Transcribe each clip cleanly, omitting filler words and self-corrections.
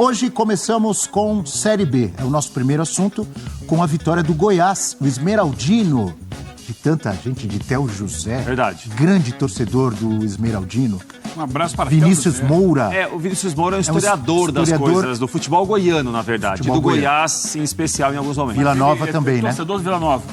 Hoje começamos com Série B. É o nosso primeiro assunto, com a vitória do Goiás, o Esmeraldino, de tanta gente, de Theo José. Verdade. Grande torcedor do Esmeraldino. Um abraço para Vinícius Moura. O Vinícius Moura é um historiador das coisas, do futebol goiano, na verdade. Futebol do goiano. Goiás, em especial, em alguns momentos. Vila Nova também, né? Torcedor do Vila Nova.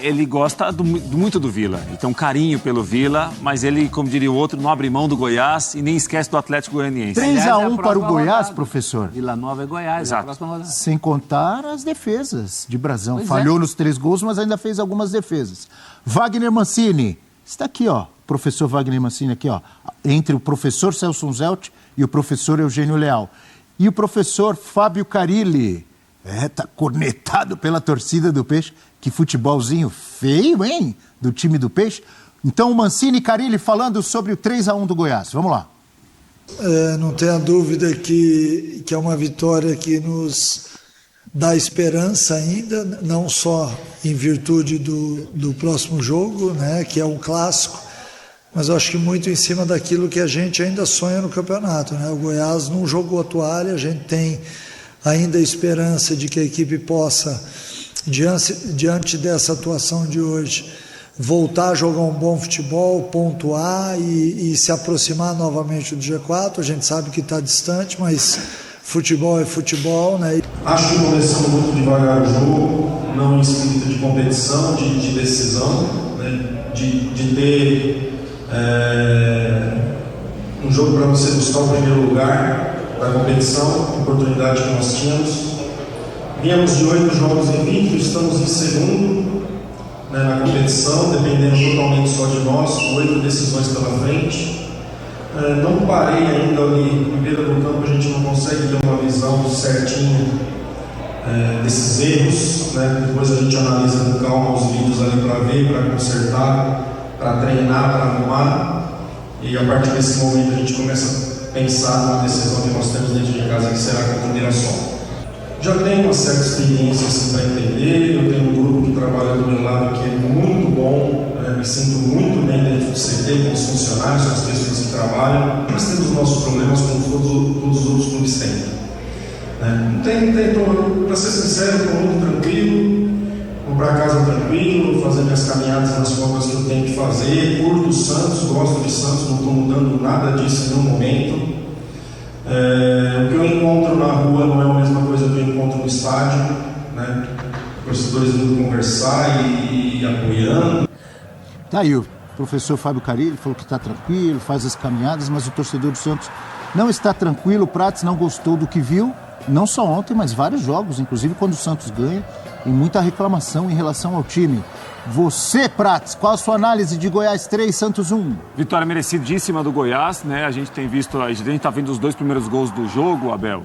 Ele gosta muito do Vila. Ele tem um carinho pelo Vila, mas ele, como diria o outro, não abre mão do Goiás e nem esquece do Atlético Goianiense. 3-1 para o Goiás, professor. Vila Nova é Goiás, Exato. a próxima rodada. Sem contar as defesas de Brasão. Pois Falhou nos 3 gols, mas ainda fez algumas defesas. Wagner Mancini. Está aqui, ó. Professor Wagner Mancini aqui, ó. Entre o professor Celso Zelt e o professor Eugênio Leal. E o professor Fábio Carilli. Tá cornetado pela torcida do Peixe. Que futebolzinho feio, hein? Do time do Peixe. Então, o Mancini e Carilli falando sobre o 3-1 do Goiás. Vamos lá. Não tenha dúvida que é uma vitória que nos dá esperança ainda, não só em virtude do próximo jogo, né, que é um clássico, mas eu acho que muito em cima daquilo que a gente ainda sonha no campeonato, né? O Goiás não jogou a toalha, a gente tem ainda a esperança de que a equipe possa, diante dessa atuação de hoje, voltar a jogar um bom futebol, pontuar e se aproximar novamente do G4. A gente sabe que está distante, mas futebol é futebol, né? Acho que começamos muito devagar o jogo, não em espírito de competição, de decisão, né? de ter um jogo para você buscar o primeiro lugar da competição, oportunidade que nós tínhamos. Viemos de 8 jogos invictos, estamos em segundo, né, na competição, dependendo totalmente só de nós, 8 decisões pela frente. Não parei ainda ali em beira do campo, a gente não consegue ter uma visão certinha desses erros, né? Depois a gente analisa com calma os vídeos ali para ver, para consertar, para treinar, para arrumar, e a partir desse momento a gente começa a pensar na decisão que nós temos dentro de casa, que será contra o Mirassol. Já tenho uma certa experiência assim, para entender, eu tenho um grupo que trabalha do meu lado que é muito bom, me sinto muito bem dentro do CT, com os funcionários, com as pessoas que trabalham. Nós temos nossos problemas como todos os outros clubes têm. Não tem, para ser sincero, estou muito tranquilo, vou para casa tranquilo, fazer minhas caminhadas nas formas que eu tenho que fazer, curto o Santos, gosto de Santos, não estou mudando nada disso em nenhum momento. O que eu encontro na rua não é a mesma coisa que eu encontro no estádio, né? Torcedores indo conversar e apoiando. Tá aí o professor Fábio Carilli falou que está tranquilo, faz as caminhadas, mas o torcedor do Santos não está tranquilo. O Prats não gostou do que viu, não só ontem, mas vários jogos, inclusive quando o Santos ganha, e muita reclamação em relação ao time. Você, Prats, qual a sua análise de Goiás 3, Santos 1? Vitória merecidíssima do Goiás, né? A gente tá vendo os 2 primeiros gols do jogo, Abel,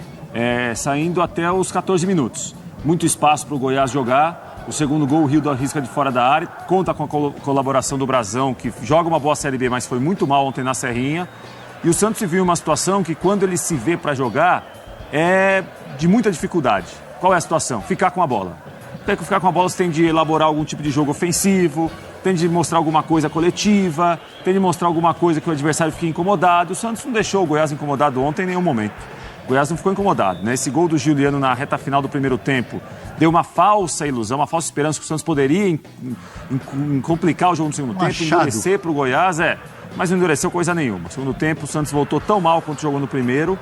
saindo até os 14 minutos. Muito espaço para o Goiás jogar. O segundo gol, o Rildo arrisca de fora da área, conta com a colaboração do Brasão, que joga uma boa Série B, mas foi muito mal ontem na Serrinha. E o Santos se viu em uma situação que, quando ele se vê para jogar, é de muita dificuldade. Qual é a situação? Ficar com a bola. Ficar com a bola, você tem de elaborar algum tipo de jogo ofensivo, tem de mostrar alguma coisa coletiva, tem de mostrar alguma coisa que o adversário fique incomodado. O Santos não deixou o Goiás incomodado ontem em nenhum momento. O Goiás não ficou incomodado, né? Esse gol do Juliano na reta final do primeiro tempo deu uma falsa ilusão, uma falsa esperança que o Santos poderia complicar o jogo no segundo tempo, endurecer para o Goiás, mas não endureceu coisa nenhuma. No segundo tempo, o Santos voltou tão mal quanto jogou no primeiro.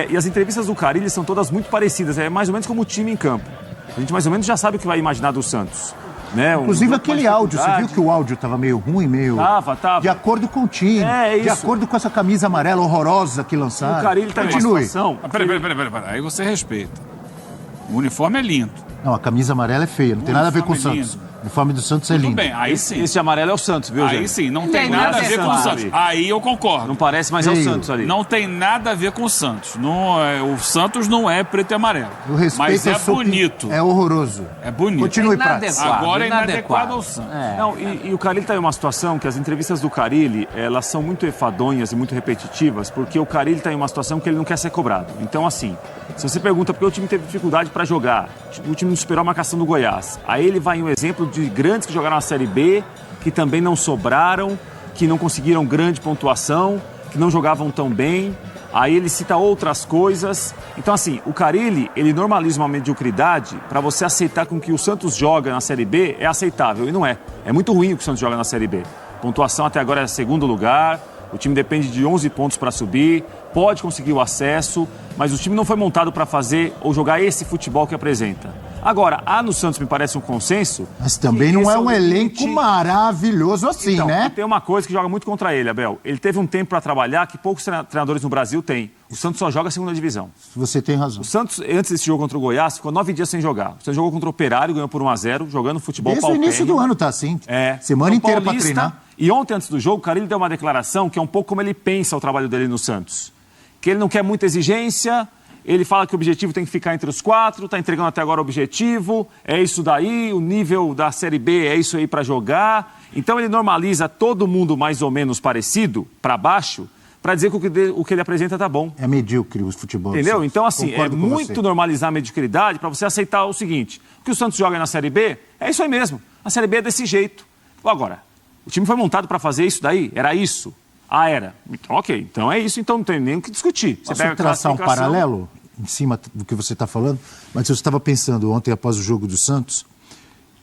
E as entrevistas do Carilli são todas muito parecidas, é mais ou menos como o time em campo. A gente mais ou menos já sabe o que vai imaginar do Santos. Né? Inclusive aquele áudio, você viu que o áudio estava meio ruim, meio... Tava. De acordo com o time, de acordo com essa camisa amarela horrorosa que lançaram. O Carilli tá em uma situação... Peraí. Aí você respeita. O uniforme é lindo. Não, a camisa amarela é feia, não tem nada a ver com o Santos. O uniforme do Santos é lindo. Tudo bem, aí sim. Esse amarelo é o Santos, viu, gente? Aí sim, não tem nada a ver com o Santos. Aí eu concordo. Não parece, mas é o Santos ali. Não tem nada a ver com o Santos. O Santos não é preto e amarelo. Mas é bonito. É horroroso. É bonito. Continue, Prats. Agora é inadequado ao Santos. Não, e o Carilli está em uma situação que as entrevistas do Carilli, elas são muito enfadonhas e muito repetitivas, porque o Carilli está em uma situação que ele não quer ser cobrado. Então, assim, se você pergunta por que o time teve dificuldade para jogar, o time não superou a marcação do Goiás, aí ele vai em um exemplo de grandes que jogaram na Série B, que também não sobraram, que não conseguiram grande pontuação, que não jogavam tão bem. Aí ele cita outras coisas. Então, assim, o Carille, ele normaliza uma mediocridade para você aceitar com que o Santos joga na Série B é aceitável. E não é. É muito ruim o que o Santos joga na Série B. Pontuação até agora é segundo lugar. O time depende de 11 pontos para subir. Pode conseguir o acesso. Mas o time não foi montado para fazer ou jogar esse futebol que apresenta. Agora, há no Santos, me parece um consenso... Mas também não é um elenco maravilhoso assim, então, né? E tem uma coisa que joga muito contra ele, Abel. Ele teve um tempo para trabalhar que poucos treinadores no Brasil têm. O Santos só joga a segunda divisão. Você tem razão. O Santos, antes desse jogo contra o Goiás, ficou 9 dias sem jogar. O Santos jogou contra o Operário, ganhou por 1-0, jogando futebol pauperro. Desde o início do ano tá assim. Semana inteira para treinar. E ontem, antes do jogo, o Carille deu uma declaração que é um pouco como ele pensa o trabalho dele no Santos. Que ele não quer muita exigência... Ele fala que o objetivo tem que ficar entre os 4, está entregando até agora o objetivo, é isso daí, o nível da Série B é isso aí para jogar. Então ele normaliza todo mundo mais ou menos parecido, para baixo, para dizer que o que ele apresenta tá bom. É medíocre o futebol. Entendeu? Então, assim, é muito normalizar a mediocridade para você aceitar o seguinte, que o Santos joga na Série B, é isso aí mesmo. A Série B é desse jeito. Agora, o time foi montado para fazer isso daí? Era isso? Ah, era. Então, ok. Então é isso, então não tem nem o que discutir. Posso traçar um paralelo em cima do que você está falando? Mas eu estava pensando ontem após o jogo do Santos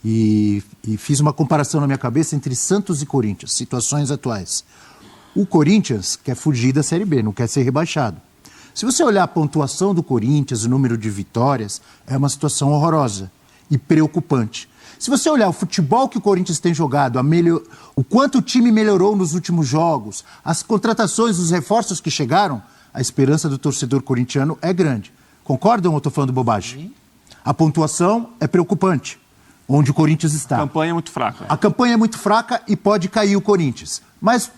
e fiz uma comparação na minha cabeça entre Santos e Corinthians, situações atuais. O Corinthians quer fugir da Série B, não quer ser rebaixado. Se você olhar a pontuação do Corinthians, o número de vitórias, é uma situação horrorosa e preocupante. Se você olhar o futebol que o Corinthians tem jogado, o quanto o time melhorou nos últimos jogos, as contratações, os reforços que chegaram, a esperança do torcedor corintiano é grande. Concordam ou estou falando bobagem? A pontuação é preocupante, onde o Corinthians está. A campanha é muito fraca. A campanha é muito fraca e pode cair o Corinthians. Mas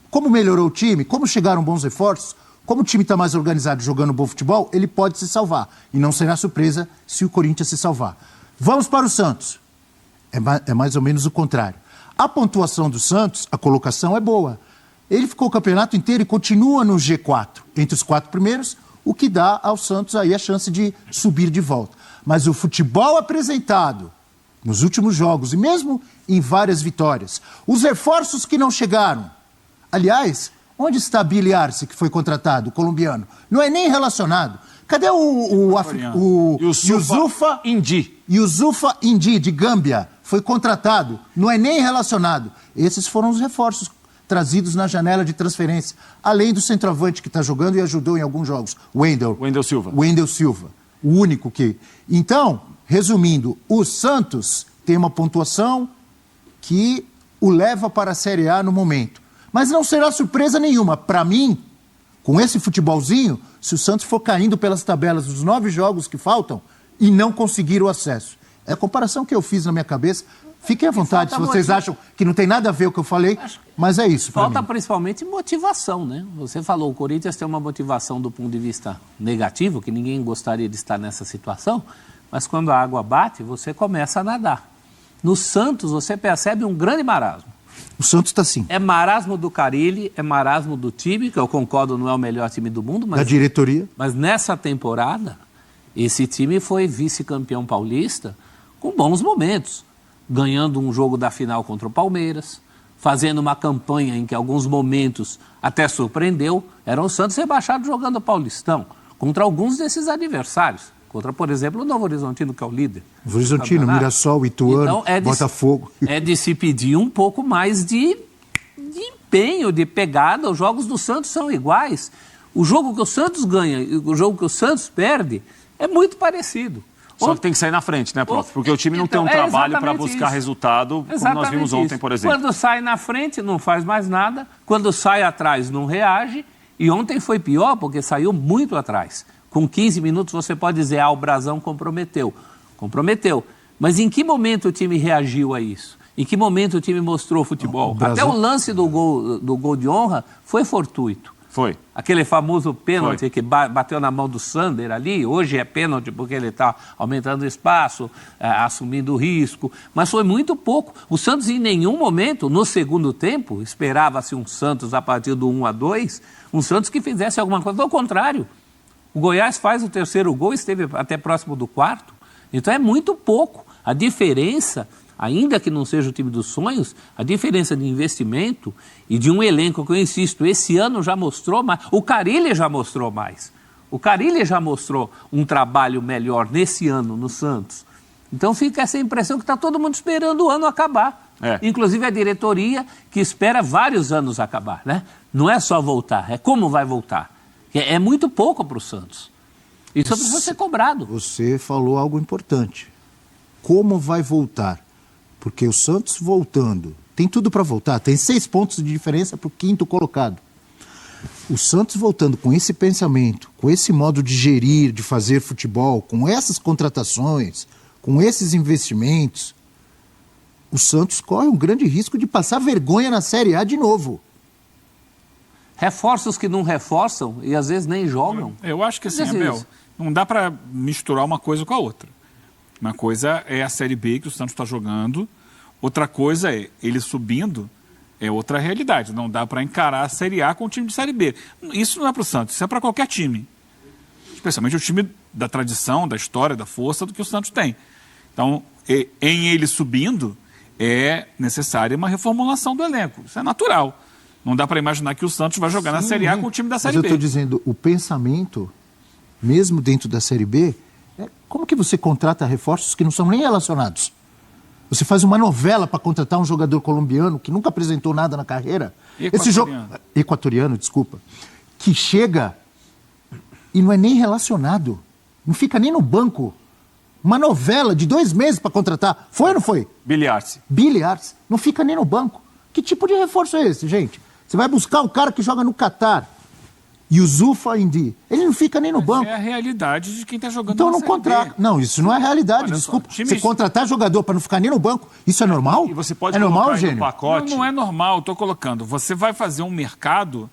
como melhorou o time, como chegaram bons reforços, como o time está mais organizado jogando bom futebol, ele pode se salvar. E não será surpresa se o Corinthians se salvar. Vamos para o Santos. É mais ou menos o contrário. A pontuação do Santos, a colocação é boa. Ele ficou o campeonato inteiro e continua no G4, entre os 4 primeiros, o que dá ao Santos aí a chance de subir de volta. Mas o futebol apresentado nos últimos jogos, e mesmo em várias vitórias, os reforços que não chegaram. Aliás, onde está Billy Arce, que foi contratado, o colombiano? Não é nem relacionado. Cadê o Yusufa Indi? Yusufa Indi, de Gâmbia, foi contratado, não é nem relacionado. Esses foram os reforços trazidos na janela de transferência, além do centroavante que está jogando e ajudou em alguns jogos, Wendel Silva, o único que... Então, resumindo, o Santos tem uma pontuação que o leva para a Série A no momento. Mas não será surpresa nenhuma. Para mim, com esse futebolzinho, se o Santos for caindo pelas tabelas dos 9 jogos que faltam e não conseguir o acesso. É a comparação que eu fiz na minha cabeça. Fiquem à vontade se vocês acham que não tem nada a ver com o que eu falei, mas é isso. Falta principalmente motivação, né? Você falou, o Corinthians tem uma motivação do ponto de vista negativo, que ninguém gostaria de estar nessa situação, mas quando a água bate, você começa a nadar. No Santos, você percebe um grande marasmo. O Santos está assim. É marasmo do Carille, é marasmo do time, que eu concordo não é o melhor time do mundo. Mas, da diretoria. Mas nessa temporada, esse time foi vice-campeão paulista com bons momentos. Ganhando um jogo da final contra o Palmeiras, fazendo uma campanha em que alguns momentos até surpreendeu. Era o Santos rebaixado jogando o Paulistão, contra alguns desses adversários. Contra, por exemplo, o Novo Horizontino, que é o líder. Novo Horizontino, Mirassol, Ituano, então, Botafogo. É de se pedir um pouco mais de empenho, de pegada. Os jogos do Santos são iguais. O jogo que o Santos ganha e o jogo que o Santos perde é muito parecido. Só que tem que sair na frente, né, prof? Porque o time não tem um trabalho para buscar resultado, como nós vimos ontem, por exemplo. Quando sai na frente, não faz mais nada. Quando sai atrás, não reage. E ontem foi pior, porque saiu muito atrás. Com 15 minutos, você pode dizer, o Brasão comprometeu. Comprometeu. Mas em que momento o time reagiu a isso? Em que momento o time mostrou futebol? Até o lance do gol de honra foi fortuito. Foi. Aquele famoso pênalti que bateu na mão do Sander ali, hoje é pênalti porque ele está aumentando o espaço, assumindo o risco, mas foi muito pouco. O Santos em nenhum momento, no segundo tempo, esperava-se um Santos a partir do 1-2, um Santos que fizesse alguma coisa. Ao contrário, o Goiás faz o terceiro gol, esteve até próximo do quarto, então é muito pouco. A diferença, ainda que não seja o time dos sonhos, a diferença de investimento e de um elenco que eu insisto, esse ano já mostrou mais, o Carille já mostrou mais. O Carille já mostrou um trabalho melhor nesse ano no Santos. Então fica essa impressão que está todo mundo esperando o ano acabar. Inclusive a diretoria que espera vários anos acabar, né? Não é só voltar, é como vai voltar. É muito pouco para o Santos. Isso precisa ser cobrado. Você falou algo importante. Como vai voltar? Porque o Santos voltando, tem tudo para voltar, tem 6 pontos de diferença para o 5º colocado. O Santos voltando com esse pensamento, com esse modo de gerir, de fazer futebol, com essas contratações, com esses investimentos, o Santos corre um grande risco de passar vergonha na Série A de novo. Reforços que não reforçam e às vezes nem jogam. Eu acho que assim, Abel, não dá para misturar uma coisa com a outra. Uma coisa é a Série B que o Santos está jogando, outra coisa é ele subindo, é outra realidade. Não dá para encarar a Série A com o time de Série B. Isso não é para o Santos, isso é para qualquer time. Especialmente o time da tradição, da história, da força do que o Santos tem. Então, em ele subindo, é necessária uma reformulação do elenco. Isso é natural. Não dá para imaginar que o Santos vai jogar na Série A com o time da Série B. Mas eu estou dizendo, o pensamento, mesmo dentro da Série B, é como que você contrata reforços que não são nem relacionados? Você faz uma novela para contratar um jogador colombiano que nunca apresentou nada na carreira. Equatoriano, desculpa. Que chega e não é nem relacionado. Não fica nem no banco. Uma novela de 2 meses para contratar. Foi ou não foi? Billy Arce. Não fica nem no banco. Que tipo de reforço é esse, gente? Você vai buscar um cara que joga no Catar. Yusufa Indy. Ele não fica nem no banco. É a realidade de quem está jogando então na não Série contrata. B. Não, isso não é realidade, Olha desculpa. só, Você contratar jogador para não ficar nem no banco, isso é normal? E você pode é normal, colocar Eugênio? no pacote. Não é normal, estou colocando. Você vai fazer um mercado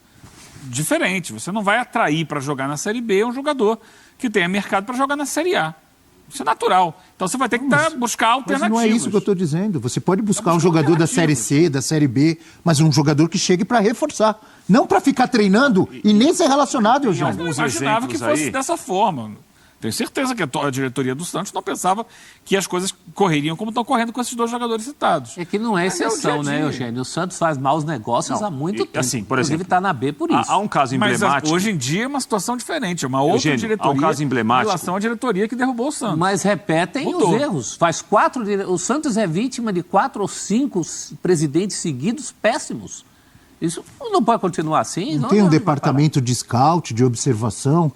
diferente. Você não vai atrair para jogar na Série B um jogador que tenha mercado para jogar na Série A. Isso é natural. Então você vai ter que buscar alternativas. Mas não é isso que eu estou dizendo. Você pode buscar um jogador da Série C, da Série B, mas um jogador que chegue para reforçar. Não para ficar treinando e nem ser relacionado, Eugênio. Eu não imaginava que fosse dessa forma. Tenho certeza que a diretoria do Santos não pensava que as coisas correriam como estão correndo com esses 2 jogadores citados. É que não é exceção, né, Eugênio? O Santos faz maus negócios há muito tempo. Assim, por Inclusive exemplo, está na B por isso. Há um caso emblemático. Mas hoje em dia é uma situação diferente. É uma outra Eugênio, diretoria há um caso emblemático. em relação à diretoria que derrubou o Santos. Mas repetem Mudou. os erros. Faz 4... O Santos é vítima de 4 ou 5 presidentes seguidos péssimos. Isso não pode continuar assim. Não tem um departamento de scout, de observação.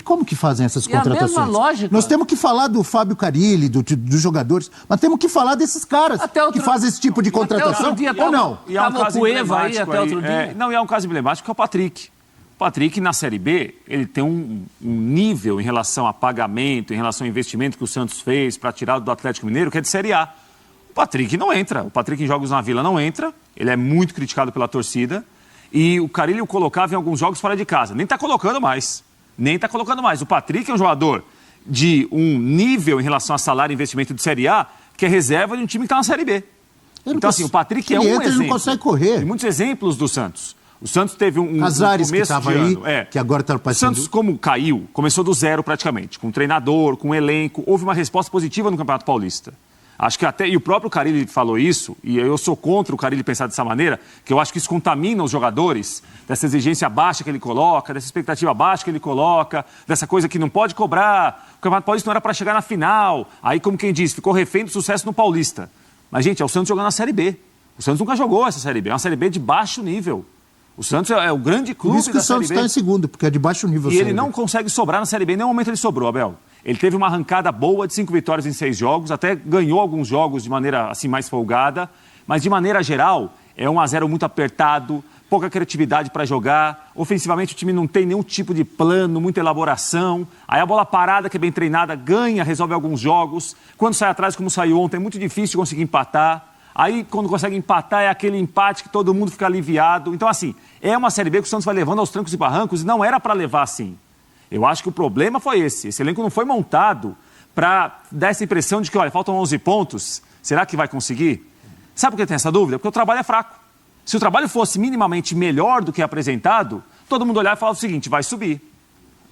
Como que fazem essas contratações? A mesma lógica. Nós temos que falar do Fábio Carille, dos jogadores, mas temos que falar desses caras que fazem esse tipo de contratação. Ou não? E há um caso emblemático até outro dia. Não, e há um caso emblemático que é o Patrick. O Patrick, na Série B, ele tem um nível em relação a pagamento, em relação ao investimento que o Santos fez para tirar do Atlético Mineiro, que é de Série A. O Patrick não entra. O Patrick em jogos na Vila não entra. Ele é muito criticado pela torcida. E o Carille o colocava em alguns jogos fora de casa. Nem está colocando mais. O Patrick é um jogador de um nível em relação a salário e investimento de Série A que é reserva de um time que está na Série B. Então, assim, o Patrick é um exemplo. Ele não consegue correr. Tem muitos exemplos do Santos. O Santos teve um Casares, começo que estava de aí, ano. que agora está no O Paysandu. Santos, como caiu, começou do zero praticamente. Com um treinador, com um elenco. Houve uma resposta positiva no Campeonato Paulista. Acho que até, e o próprio Carille falou isso, e eu sou contra o Carille pensar dessa maneira, que eu acho que isso contamina os jogadores, dessa exigência baixa que ele coloca, dessa expectativa baixa que ele coloca, dessa coisa que não pode cobrar. O Campeonato Paulista não era para chegar na final. Aí, como quem diz, ficou refém do sucesso no Paulista. Mas, gente, é o Santos jogando na Série B. O Santos nunca jogou essa Série B, é uma Série B de baixo nível. O Santos é o grande clube da Série B. Por isso que o Santos está em segundo, porque é de baixo nível. E ele não consegue sobrar na Série B, em nenhum momento ele sobrou, Abel. Ele teve uma arrancada boa de 5 vitórias em 6 jogos, até ganhou alguns jogos de maneira assim mais folgada, mas de maneira geral é 1-0 muito apertado, pouca criatividade para jogar, ofensivamente o time não tem nenhum tipo de plano, muita elaboração, aí a bola parada que é bem treinada ganha, resolve alguns jogos, quando sai atrás como saiu ontem é muito difícil de conseguir empatar, aí quando consegue empatar é aquele empate que todo mundo fica aliviado, então assim, é uma Série B que o Santos vai levando aos trancos e barrancos e não era para levar assim. Eu acho que o problema foi esse elenco não foi montado para dar essa impressão de que, olha, faltam 11 pontos, será que vai conseguir? Sabe por que tem essa dúvida? Porque o trabalho é fraco. Se o trabalho fosse minimamente melhor do que apresentado, todo mundo olhar e falar o seguinte, vai subir.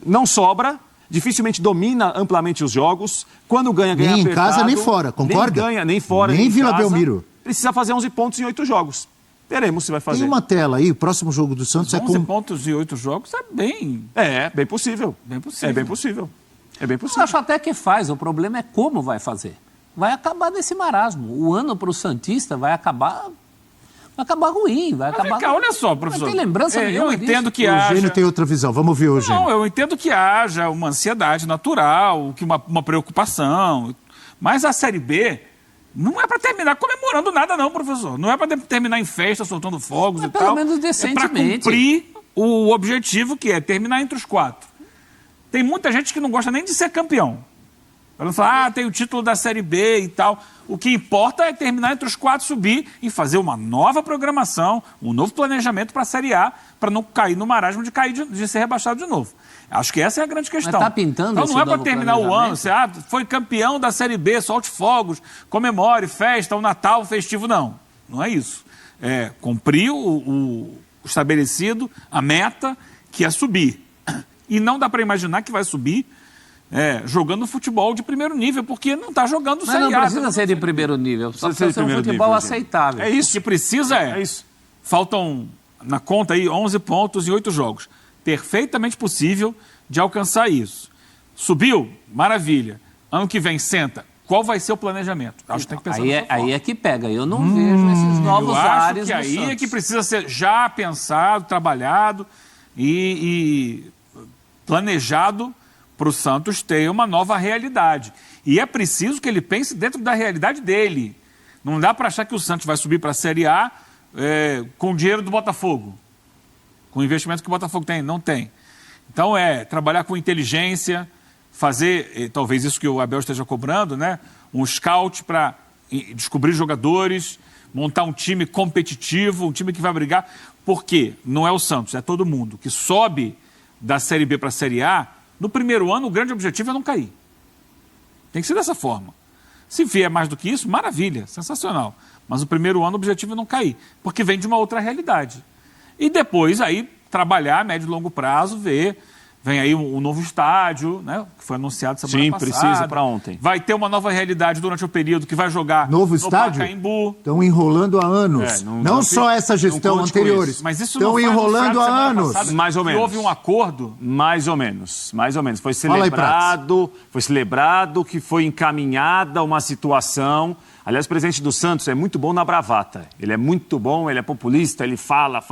Não sobra, dificilmente domina amplamente os jogos. Quando ganha Nem em apertado. casa, nem fora, concorda? Nem ganha, nem fora, Nem em Vila casa. Belmiro. Precisa fazer 11 pontos em 8 jogos. Veremos se vai fazer. Tem uma tela aí, o próximo jogo do Santos é 11 com... pontos e 8 jogos é bem... É, bem possível. Bem possível. É bem possível. É bem Eu possível. acho até que faz, o problema é como vai fazer. Vai acabar nesse marasmo. O ano para o Santista vai acabar ruim, vai Mas acabar... vem cá, olha só, professor. Não tem lembrança Eu nenhuma entendo disso. que O haja... Eugênio tem outra visão, vamos ouvir o Eugênio. Não, eu entendo que haja uma ansiedade natural, que uma preocupação. Mas a Série B não é para terminar comemorando nada, não, professor. Não é para terminar em festa, soltando fogos Mas e pelo tal. menos É para decentemente. cumprir o objetivo, que é terminar entre os 4. Tem muita gente que não gosta nem de ser campeão. Ela fala, tem o título da Série B e tal. O que importa é terminar entre os 4, subir e fazer uma nova programação, um novo planejamento para a Série A, para não cair no marasmo de ser rebaixado de novo. Acho que essa é a grande questão. tá pintando então esse não é para novo terminar o ano, você foi campeão da Série B, solte fogos, comemore, festa, o Natal, festivo, não. Não é isso. É cumprir o estabelecido, a meta, que é subir. E não dá para imaginar que vai subir jogando futebol de primeiro nível, porque não está jogando Mas Série não A. precisa ser de primeiro nível, só Precisa precisa ser ser um de primeiro futebol nível, aceitável. É isso. O que precisa É isso. faltam, na conta aí, 11 pontos em 8 jogos. Perfeitamente possível de alcançar isso. Subiu? Maravilha. Ano que vem, senta. Qual vai ser o planejamento? Acho que tem que pensar dessa forma. Aí é que pega. Eu não vejo esses novos Eu acho ares que no aí é Santos. que precisa ser já pensado, trabalhado e planejado para o Santos ter uma nova realidade. E é preciso que ele pense dentro da realidade dele. Não dá para achar que o Santos vai subir para a Série A com o dinheiro do Botafogo. Com o investimento que o Botafogo tem. Não tem. Então trabalhar com inteligência, fazer, talvez isso que o Abel esteja cobrando, né? Um scout para descobrir jogadores, montar um time competitivo, um time que vai brigar. Porque não é o Santos, é todo mundo que sobe da Série B para a Série A. No primeiro ano, o grande objetivo é não cair. Tem que ser dessa forma. Se vier mais do que isso, maravilha, sensacional. Mas no primeiro ano, o objetivo é não cair, porque vem de uma outra realidade. E depois, aí, trabalhar a médio e longo prazo, ver... Vem aí um novo estádio, né, que foi anunciado semana passada. Sim, precisa para ontem. Vai ter uma nova realidade durante o período que vai jogar Novo no estádio? Pacaembu. Estão enrolando há anos. não só essa gestão, conte com anteriores. isso. Mas isso Estão não foi enrolando há anunciado semana anos. passada, Mais ou que menos. houve um acordo. Mais ou menos, mais ou menos. Foi Fala aí, celebrado que foi encaminhada uma situação. Aliás, o presidente do Santos é muito bom na bravata. Ele é muito bom, ele é populista, ele fala.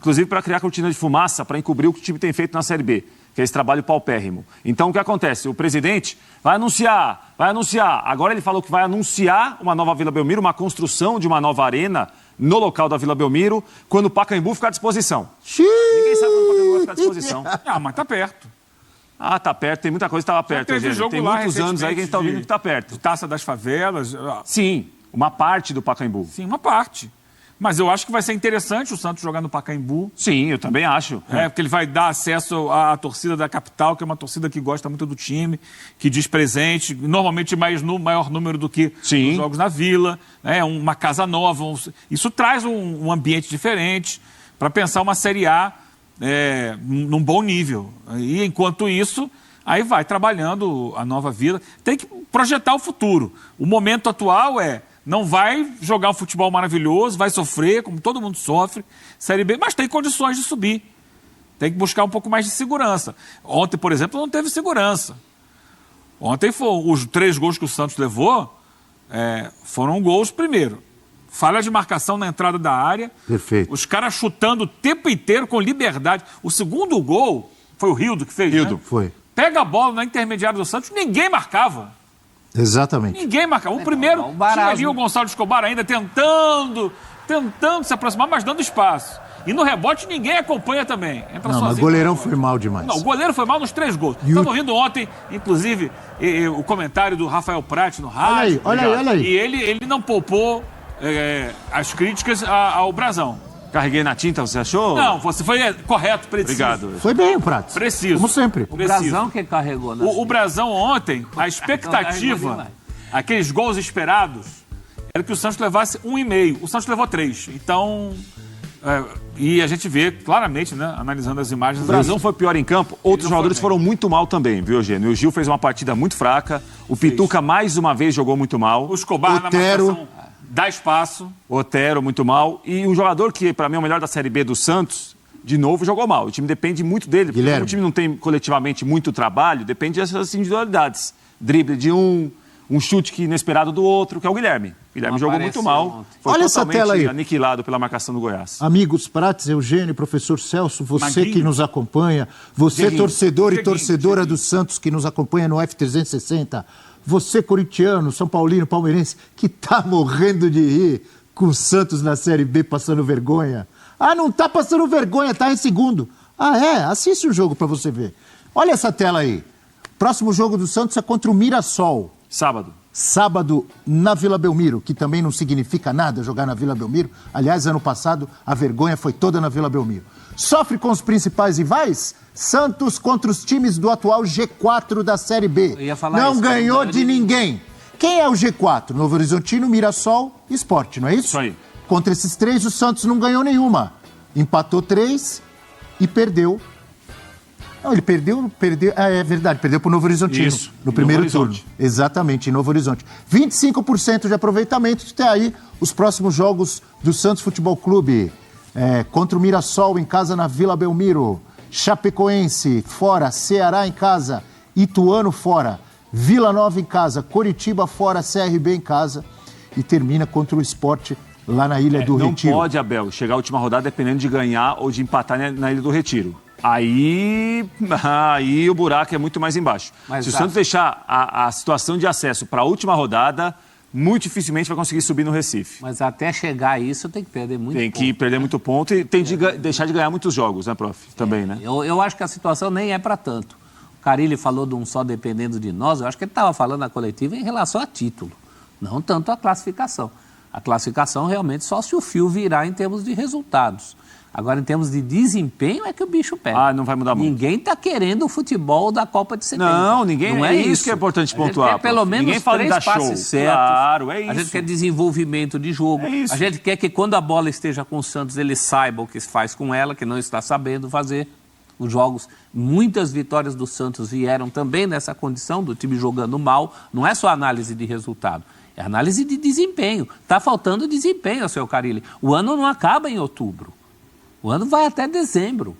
Inclusive para criar cortina de fumaça, para encobrir o que o time tem feito na Série B, que é esse trabalho paupérrimo. Então, o que acontece? O presidente vai anunciar. Agora ele falou que vai anunciar uma nova Vila Belmiro, uma construção de uma nova arena no local da Vila Belmiro, quando o Pacaembu ficar à disposição. Ninguém sabe quando o Pacaembu vai ficar à disposição. Ah, mas tá perto. Ah, tá perto, tem muita coisa que estava perto, teve Eugênio. jogo Tem lá muitos anos aí que a gente está ouvindo que está perto. Taça das Favelas. Sim, uma parte do Pacaembu. Sim, uma parte. Mas eu acho que vai ser interessante o Santos jogar no Pacaembu. Sim, eu também acho. Porque ele vai dar acesso à torcida da capital, que é uma torcida que gosta muito do time, que diz presente, normalmente maior número do que Sim. os jogos na Vila, né? Uma casa nova. Isso traz um ambiente diferente para pensar uma Série A num bom nível. E enquanto isso, aí vai trabalhando a nova Vila. Tem que projetar o futuro. O momento atual não vai jogar um futebol maravilhoso, vai sofrer, como todo mundo sofre, Série B, mas tem condições de subir. Tem que buscar um pouco mais de segurança. Ontem, por exemplo, não teve segurança. Ontem os 3 gols que o Santos levou foram gols primeiro. Falha de marcação na entrada da área. Perfeito. Os caras chutando o tempo inteiro com liberdade. O segundo gol foi o Rildo que fez, Rildo. né? Foi. Pega a bola na intermediária do Santos, ninguém marcava. Exatamente. Ninguém marcava. O primeiro o Barazzo, tinha ali o Gonçalo Escobar ainda tentando se aproximar, mas dando espaço. E no rebote ninguém acompanha também. Entra Não, mas o sozinho. goleirão foi mal demais. Não, o goleiro foi mal nos 3 gols. E Estava ouvindo ontem, inclusive, o comentário do Rafael Prat no rádio. Olha aí. E ele não poupou as críticas ao Brasão. Carreguei na tinta, você achou? Não, você foi correto, preciso. Obrigado. Foi bem o Prato. Preciso. Como sempre. O Brasão que carregou, né? O Brasão ontem, a carregou expectativa, demais. aqueles gols esperados, era que o Santos levasse 1,5. O Santos levou 3. Então, E a gente vê claramente, né, analisando as imagens... O Brasão foi pior em campo, outros jogadores foram muito mal também, viu, Eugênio? O Gil fez uma partida muito fraca, o Pituca mais uma vez jogou muito mal. O Escobar Otero, na marcação dá espaço. Otero muito mal. E um jogador que, para mim, é o melhor da Série B do Santos, de novo, jogou mal. O time depende muito dele, porque Guilherme. como o time não tem coletivamente muito trabalho, depende dessas individualidades. Drible de um chute que inesperado do outro, que é o Guilherme. O Guilherme Não jogou apareceu muito mal. ontem. Foi Olha essa totalmente tela aí. aniquilado pela marcação do Goiás. Amigos Prates, Eugênio, professor Celso, você Maguinho. que nos acompanha, você Dieguinho. torcedor e Dieguinho, torcedora do Santos que nos acompanha no F360, você corintiano, São Paulino, palmeirense, que tá morrendo de rir com o Santos na Série B passando vergonha. Ah, não tá passando vergonha, tá em segundo. Ah, é? Assiste o jogo pra você ver. Olha essa tela aí. Próximo jogo do Santos é contra o Mirassol. Sábado. Sábado, na Vila Belmiro, que também não significa nada jogar na Vila Belmiro. Aliás, ano passado, a vergonha foi toda na Vila Belmiro. Sofre com os principais rivais? Santos contra os times do atual G4 da Série B. Eu ia falar Não isso, ganhou cara. de ninguém. Quem é o G4? Novo Horizontino, Mirassol e Sport, não é isso? Isso aí. Contra esses três, o Santos não ganhou nenhuma. Empatou 3 e perdeu. Não, ele perdeu. Ah, é verdade, perdeu para o Novo Horizontino. Isso, no em primeiro Novo turno. Horizonte. Exatamente, em Novo Horizonte. 25% de aproveitamento. Tem aí os próximos jogos do Santos Futebol Clube. Contra o Mirassol em casa na Vila Belmiro. Chapecoense fora. Ceará em casa. Ituano fora. Vila Nova em casa. Coritiba fora. CRB em casa. E termina contra o Sport lá na Ilha do Não Retiro. pode, Abel, chegar a última rodada dependendo de ganhar ou de empatar na Ilha do Retiro. Aí o buraco é muito mais embaixo. Mas Se o Santos deixar a situação de acesso para a última rodada, muito dificilmente vai conseguir subir no Recife. Mas até chegar a isso tem que perder muito Tem pouco. que perder muito ponto e tem de deixar de ganhar muitos jogos, né, prof? Também, né? Eu acho que a situação nem é para tanto. O Carille falou de um só dependendo de nós, eu acho que ele estava falando na coletiva em relação a título, não tanto a classificação. A classificação realmente só se o fio virar em termos de resultados. Agora, em termos de desempenho, é que o bicho pega. Ah, não vai mudar muito. Ninguém está querendo o futebol da Copa de 70. Não, ninguém. Não é isso que é importante pontuar. A gente quer pelo prof. menos Ninguém fala em 3 dar show. passes certos. Claro, é isso. A gente quer desenvolvimento de jogo. É isso. A gente quer que quando a bola esteja com o Santos, ele saiba o que se faz com ela, que não está sabendo fazer os jogos. Muitas vitórias do Santos vieram também nessa condição, do time jogando mal. Não é só análise de resultado. É análise de desempenho. Está faltando desempenho, seu Carille. O ano não acaba em outubro. O ano vai até dezembro.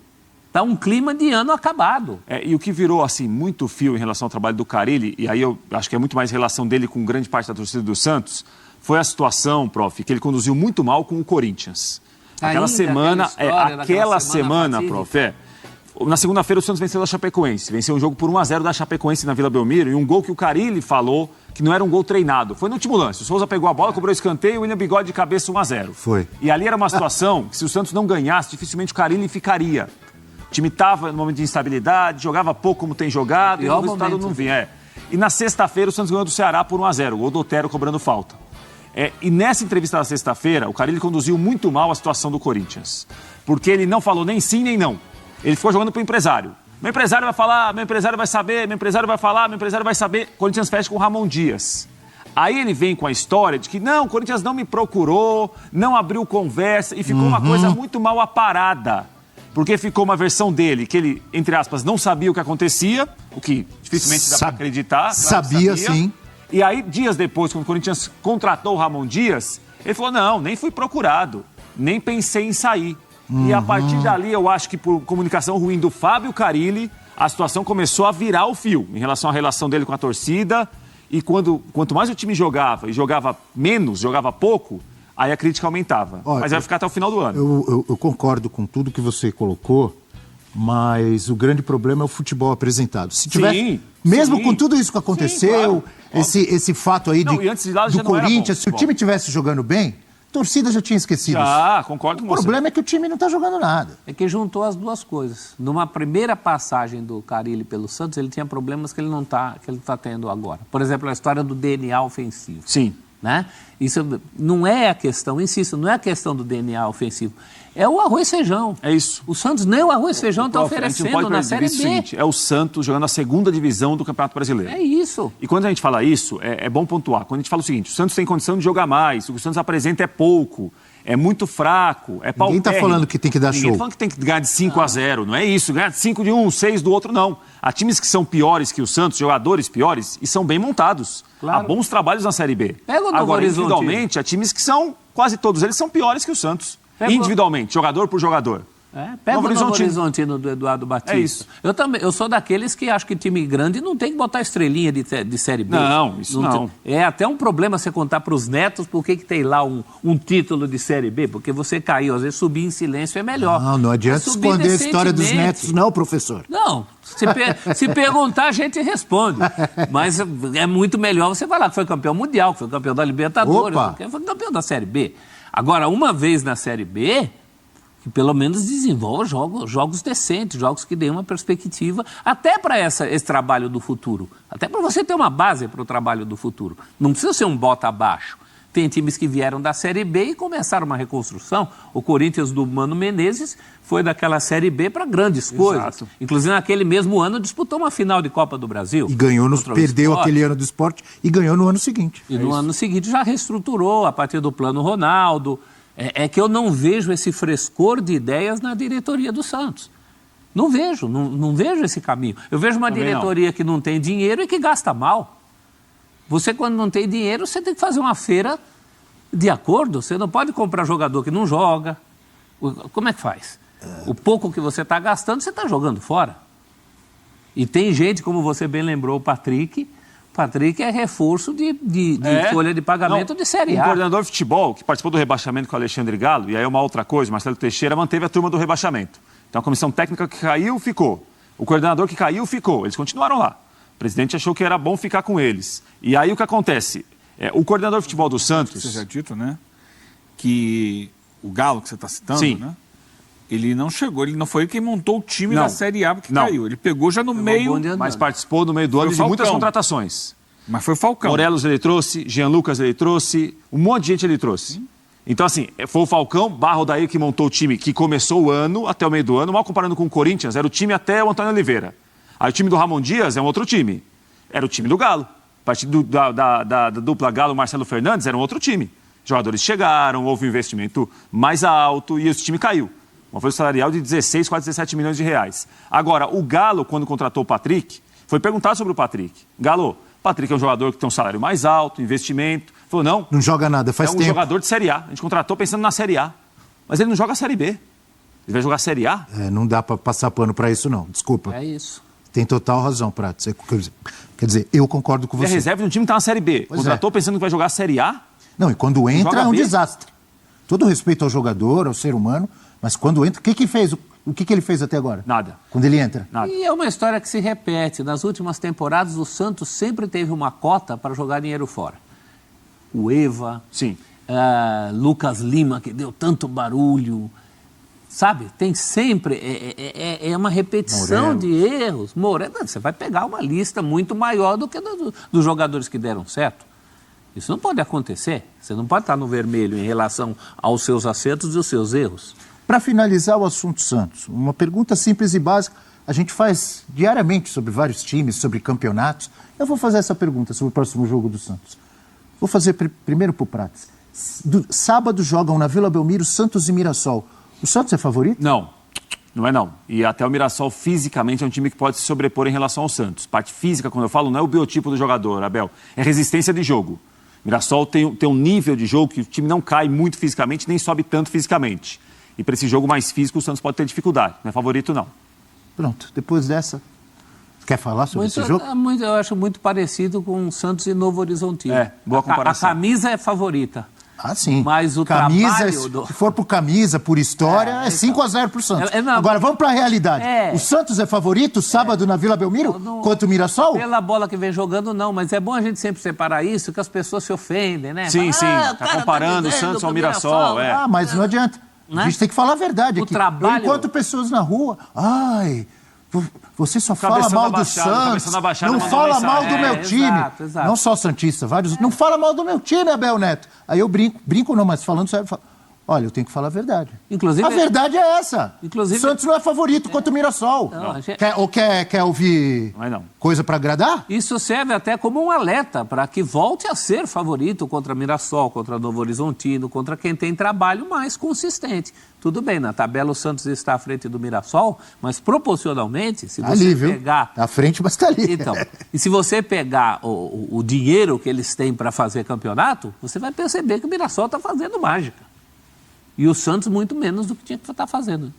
Está um clima de ano acabado. E o que virou assim muito fio em relação ao trabalho do Carille, e aí eu acho que é muito mais relação dele com grande parte da torcida do Santos, foi a situação, prof, que ele conduziu muito mal com o Corinthians. Aquela semana, prof, na segunda-feira o Santos venceu da Chapecoense. Venceu um jogo por 1-0 da Chapecoense na Vila Belmiro e um gol que o Carille falou que não era um gol treinado. Foi no último lance. O Souza pegou a bola, cobrou escanteio e o William Bigode de cabeça 1-0. Foi. E ali era uma situação que se o Santos não ganhasse, dificilmente o Carille ficaria. O time estava no momento de instabilidade, jogava pouco como tem jogado e o resultado não vinha. E na sexta-feira o Santos ganhou do Ceará por 1-0. O gol do Otero cobrando falta. E nessa entrevista da sexta-feira, o Carille conduziu muito mal a situação do Corinthians. Porque ele não falou nem sim nem não. Ele ficou jogando para o empresário. Meu empresário vai falar, meu empresário vai saber, meu empresário vai falar, meu empresário vai saber. O Corinthians fecha com o Ramon Dias. Aí ele vem com a história de que não, o Corinthians não me procurou, não abriu conversa e ficou uma coisa muito mal aparada. Porque ficou uma versão dele que ele, entre aspas, não sabia o que acontecia, o que dificilmente dá para acreditar. Claro, sabia, sim. E aí, dias depois, quando o Corinthians contratou o Ramon Dias, ele falou, não, nem fui procurado, nem pensei em sair. E a partir dali, eu acho que por comunicação ruim do Fábio Carille, a situação começou a virar o fio em relação à relação dele com a torcida. E quanto mais o time jogava, e jogava menos, jogava pouco, aí a crítica aumentava. Olha, mas vai ficar até o final do ano. Eu concordo com tudo que você colocou, mas o grande problema é o futebol apresentado. Se tivesse, mesmo com tudo isso que aconteceu, claro, esse fato aí Não, e antes de lá já do não era Corinthians, bom se o time estivesse jogando bem, a torcida já tinha esquecido isso. Já, concordo com O você. problema é que o time não está jogando nada. É que juntou as duas coisas. Numa primeira passagem do Carille pelo Santos, ele tinha problemas que ele não está tendo agora. Por exemplo, a história do DNA ofensivo. Sim. Né? Isso não é a questão, insisto, não é a questão do DNA ofensivo. é o arroz e feijão. É isso. O Santos nem o arroz e feijão está Prof, a gente não oferecendo pode na perder Série de vista B. o seguinte, é o Santos jogando a segunda divisão do Campeonato Brasileiro. É isso. E quando a gente fala isso, é bom pontuar. Quando a gente fala o seguinte, o Santos tem condição de jogar mais, o que o Santos apresenta é pouco, é muito fraco, é paupérrimo. Ninguém está falando que tem que dar Ninguém show. está falando que tem que ganhar de 5-0, não é isso, ganhar de 5 de um, 6 do outro, não. Há times que são piores que o Santos, jogadores piores, e são bem montados. Claro. Há bons trabalhos na Série B. Pega o Novo Agora, Horizontino. individualmente, há times que são, quase todos eles, são piores que o Santos. Individualmente, jogador por jogador. Pega Novo o Novo Horizontino. Horizontino do Eduardo Batista. É isso. Eu sou daqueles que acho que time grande não tem que botar estrelinha de Série B. Não, isso não. É até um problema você contar para os netos por que tem lá um título de Série B, porque você caiu, às vezes subir em silêncio é melhor. Não adianta Subir esconder a história dos decentemente. netos, não, professor. Não, se perguntar, a gente responde. Mas é muito melhor você falar que foi campeão mundial, que foi campeão da Libertadores, Opa. que foi campeão da Série B. Agora, uma vez na Série B, que pelo menos desenvolva jogos decentes, jogos que deem uma perspectiva até para esse trabalho do futuro. Até para você ter uma base para o trabalho do futuro. Não precisa ser um bota abaixo. Tem times que vieram da Série B e começaram uma reconstrução. O Corinthians do Mano Menezes foi daquela Série B para grandes coisas. Exato. Inclusive, naquele mesmo ano, disputou uma final de Copa do Brasil. E ganhou, contra o perdeu Sport. aquele ano do esporte e ganhou no ano seguinte. E no ano seguinte já reestruturou a partir do Plano Ronaldo. É que eu não vejo esse frescor de ideias na diretoria do Santos. Não vejo esse caminho. Eu vejo uma Também diretoria que não tem dinheiro e que gasta mal. Você, quando não tem dinheiro, você tem que fazer uma feira de acordo. Você não pode comprar jogador que não joga. Como é que faz? O pouco que você está gastando, você está jogando fora. E tem gente, como você bem lembrou, o Patrick é reforço de folha de pagamento de Série A. O coordenador de futebol, que participou do rebaixamento com o Alexandre Galo, e aí é uma outra coisa, Marcelo Teixeira manteve a turma do rebaixamento. Então a comissão técnica que caiu, ficou. O coordenador que caiu, ficou. Eles continuaram lá. O presidente achou que era bom ficar com eles. E aí o que acontece? O coordenador de futebol do Santos... Você já dito, né? Que o Galo, que você está citando, Sim. né? Ele não chegou, ele não foi quem montou o time Não. da Série A que Não. caiu. Ele pegou já no meio, bonde andando. Mas participou no meio do ano Foi de o muitas Falcão. contratações. mas foi o Falcão. Morelos ele trouxe, Jean Lucas ele trouxe, um monte de gente ele trouxe. Então, assim, foi o Falcão, Barro daí que montou o time que começou o ano, até o meio do ano, mal comparando com o Corinthians, era o time até o Antônio Oliveira. Aí o time do Ramon Dias é um outro time. Era o time do Galo. A partir da dupla Galo-Marcelo Fernandes era um outro time. Jogadores chegaram, houve um investimento mais alto e esse time caiu. Uma folha salarial de 16, quase 17 milhões de reais. Agora, o Galo, quando contratou o Patrick, foi perguntado sobre o Patrick. Galo, Patrick é um jogador que tem um salário mais alto, investimento. Falou, não, Não joga nada, faz é um tempo. jogador de Série A. A gente contratou pensando na Série A. Mas ele não joga a Série B. Ele vai jogar a Série A? Não dá para passar pano para isso, não. Desculpa. É isso. Tem total razão, Prato. Quer dizer, eu concordo com Ele é você. reserva de um time que está na Série B. Pois Contratou pensando que vai jogar a Série A? Não, e quando entra joga é um B. desastre. Todo respeito ao jogador, ao ser humano, mas quando entra, o que fez? O que ele fez até agora? Nada. Quando ele entra? Nada. E é uma história que se repete. Nas últimas temporadas, o Santos sempre teve uma cota para jogar dinheiro fora. O Eva, Sim. Lucas Lima, que deu tanto barulho. Sabe? Tem sempre... É uma repetição Morelos. de erros. Morelos, você vai pegar uma lista muito maior do que dos jogadores que deram certo. Isso não pode acontecer. Você não pode estar no vermelho em relação aos seus acertos e os seus erros. Para finalizar o assunto Santos, uma pergunta simples e básica. A gente faz diariamente sobre vários times, sobre campeonatos. Eu vou fazer essa pergunta sobre o próximo jogo do Santos. Vou fazer primeiro para o Prates. Sábado jogam na Vila Belmiro Santos e Mirassol. O Santos é favorito? Não, não é não. E até o Mirassol fisicamente é um time que pode se sobrepor em relação ao Santos. Parte física, quando eu falo, não é o biotipo do jogador, Abel. É resistência de jogo. Mirassol tem um nível de jogo que o time não cai muito fisicamente, nem sobe tanto fisicamente. E para esse jogo mais físico, o Santos pode ter dificuldade. Não é favorito, não. Pronto, depois dessa... Quer falar sobre esse jogo? Eu acho muito parecido com Santos e Novo Horizontino. Boa comparação. A camisa é favorita. Ah, sim. Mas o camisa, trabalho se for por camisa, por história, é 5-0 pro Santos. Não, Agora, vamos para a realidade. O Santos é favorito sábado na Vila Belmiro contra o Mirassol? Pela bola que vem jogando, não. Mas é bom a gente sempre separar isso, que as pessoas se ofendem, né? Sim, sim. O Tá cara comparando o dizendo Santos que ao Mirassol. Ah, mas não adianta. Né? A gente tem que falar a verdade O aqui. trabalho- Eu encontro pessoas na rua. Ai, você só fala Cabeção mal da do Baixada, Santos. Cabeção da Baixada Não mandou fala mensagem. mal do meu time. Exato. Não só Santista, vários. Não fala mal do meu time, Abel Neto. Aí eu brinco não, mas falando sério, eu falo, Olha, eu tenho que falar a verdade. Inclusive, A verdade é essa. Inclusive- O Santos não é favorito contra o Mirassol. Não, a gente- Quer ouvir Mas não. coisa para agradar? Isso serve até como um alerta para que volte a ser favorito contra Mirassol, contra Novo Horizontino, contra quem tem trabalho mais consistente. Tudo bem, na tabela o Santos está à frente do Mirassol, mas proporcionalmente, se você Ali, viu? pegar... À frente, mas tá ali. Então, e se você pegar o dinheiro que eles têm para fazer campeonato, você vai perceber que o Mirassol está fazendo mágica. E o Santos muito menos do que tinha que estar fazendo.